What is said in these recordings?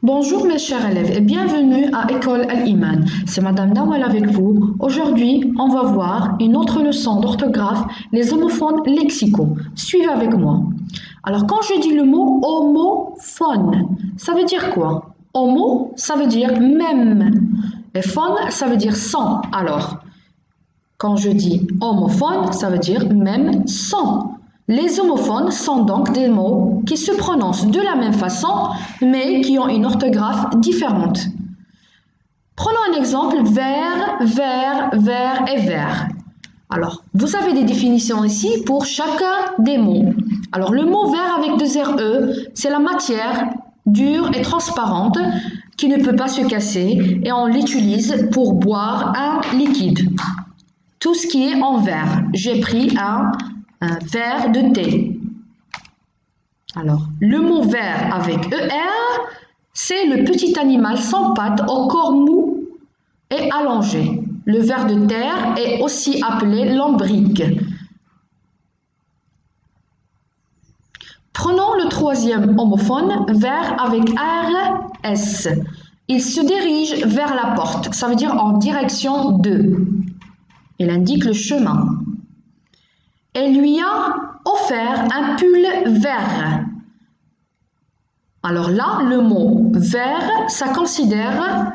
Bonjour mes chers élèves et bienvenue à École Al-Iman. C'est Madame Nawal avec vous. Aujourd'hui, on va voir une autre leçon d'orthographe, les homophones lexicaux. Suivez avec moi. Alors quand je dis le mot homophone, ça veut dire quoi? Homo, ça veut dire même. Et phone, ça veut dire sans. Alors, quand je dis homophone, ça veut dire même sans. Les homophones sont donc des mots qui se prononcent de la même façon, mais qui ont une orthographe différente. Prenons un exemple, vert, vert, vert et vert. Alors, vous avez des définitions ici pour chacun des mots. Alors, le mot vert avec deux RE, c'est la matière dure et transparente qui ne peut pas se casser et on l'utilise pour boire un liquide. Tout ce qui est en verre. J'ai pris un verre de thé. Alors, le mot vert avec ER, c'est le petit animal sans pattes au corps mou et allongé. Le ver de terre est aussi appelé lombric. Prenons le troisième homophone, vert avec RS. Il se dirige vers la porte, ça veut dire en direction de. Il indique le chemin. Elle lui a offert un pull vert. Alors là, le mot vert, ça considère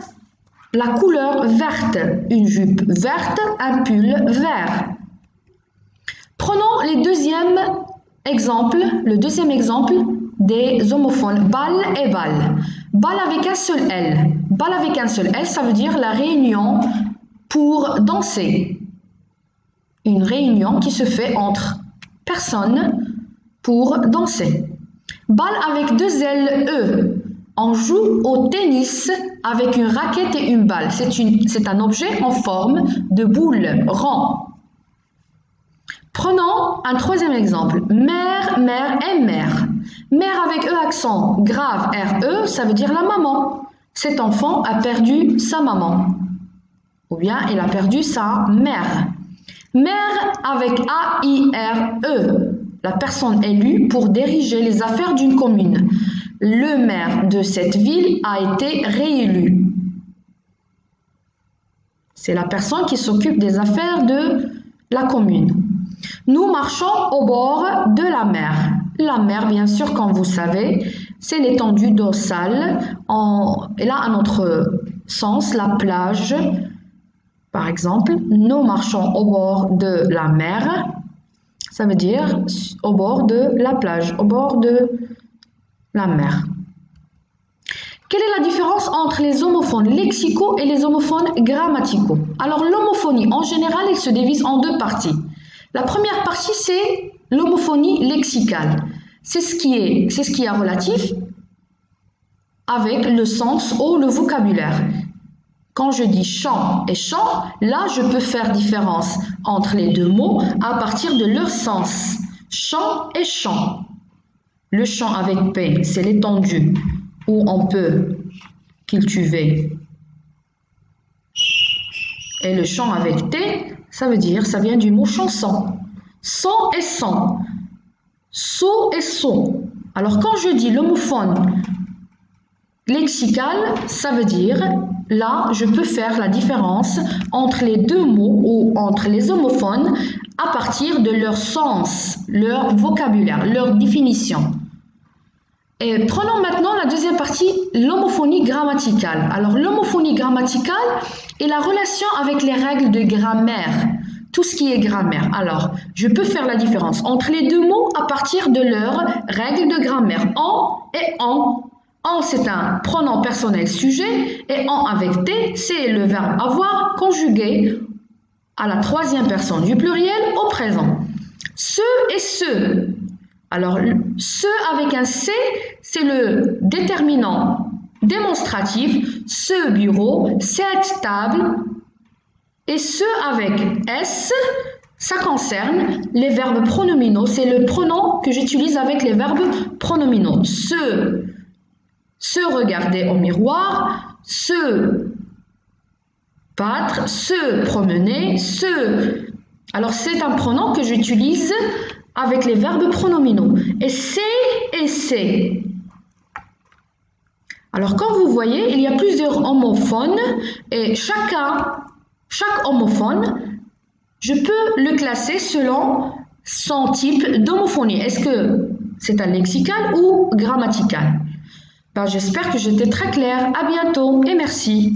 la couleur verte. Une jupe verte, un pull vert. Prenons le deuxième exemple des homophones balle et balle. Balle avec un seul L. Balle avec un seul L, ça veut dire la réunion pour danser. Une réunion qui se fait entre personnes pour danser. Balle avec deux L, E. On joue au tennis avec une raquette et une balle. C'est un objet en forme de boule, rond. Prenons un troisième exemple. Mère, mère et mère. Mère avec E accent grave, RE, ça veut dire la maman. Cet enfant a perdu sa maman. Ou bien il a perdu sa mère. Maire avec A-I-R-E, la personne élue pour diriger les affaires d'une commune. Le maire de cette ville a été réélu. C'est la personne qui s'occupe des affaires de la commune. Nous marchons au bord de la mer. La mer, bien sûr, comme vous savez, c'est l'étendue dorsale. Et là, à notre sens, la plage. Par exemple, nous marchons au bord de la mer, ça veut dire au bord de la plage, au bord de la mer. Quelle est la différence entre les homophones lexicaux et les homophones grammaticaux? Alors, l'homophonie, en général, elle se divise en deux parties. La première partie, c'est l'homophonie lexicale. C'est ce qui est relatif avec le sens ou le vocabulaire. Quand je dis chant et chant, là, je peux faire différence entre les deux mots à partir de leur sens. Chant et chant. Le chant avec P, c'est l'étendue où on peut cultiver. Et le chant avec T, ça vient du mot chanson. Son et son. So et so. Alors, quand je dis l'homophone lexical, ça veut dire, là, je peux faire la différence entre les deux mots ou entre les homophones à partir de leur sens, leur vocabulaire, leur définition. Et prenons maintenant la deuxième partie, l'homophonie grammaticale. Alors, l'homophonie grammaticale est la relation avec les règles de grammaire, tout ce qui est grammaire. Alors, je peux faire la différence entre les deux mots à partir de leurs règles de grammaire, en et en. En, c'est un pronom personnel sujet et en avec T, c'est le verbe avoir conjugué à la troisième personne du pluriel au présent. Ce et ce. Alors, ce avec un C, c'est le déterminant démonstratif. Ce bureau, cette table. Et ce avec S, ça concerne les verbes pronominaux. C'est le pronom que j'utilise avec les verbes pronominaux. Se regarder au miroir, se battre, se promener, Alors, c'est un pronom que j'utilise avec les verbes pronominaux. Et c'est. Alors, comme vous voyez, il y a plusieurs homophones et chaque homophone, je peux le classer selon son type d'homophonie. Est-ce que c'est un lexical ou grammatical? Ben, j'espère que j'étais très claire. À bientôt et merci.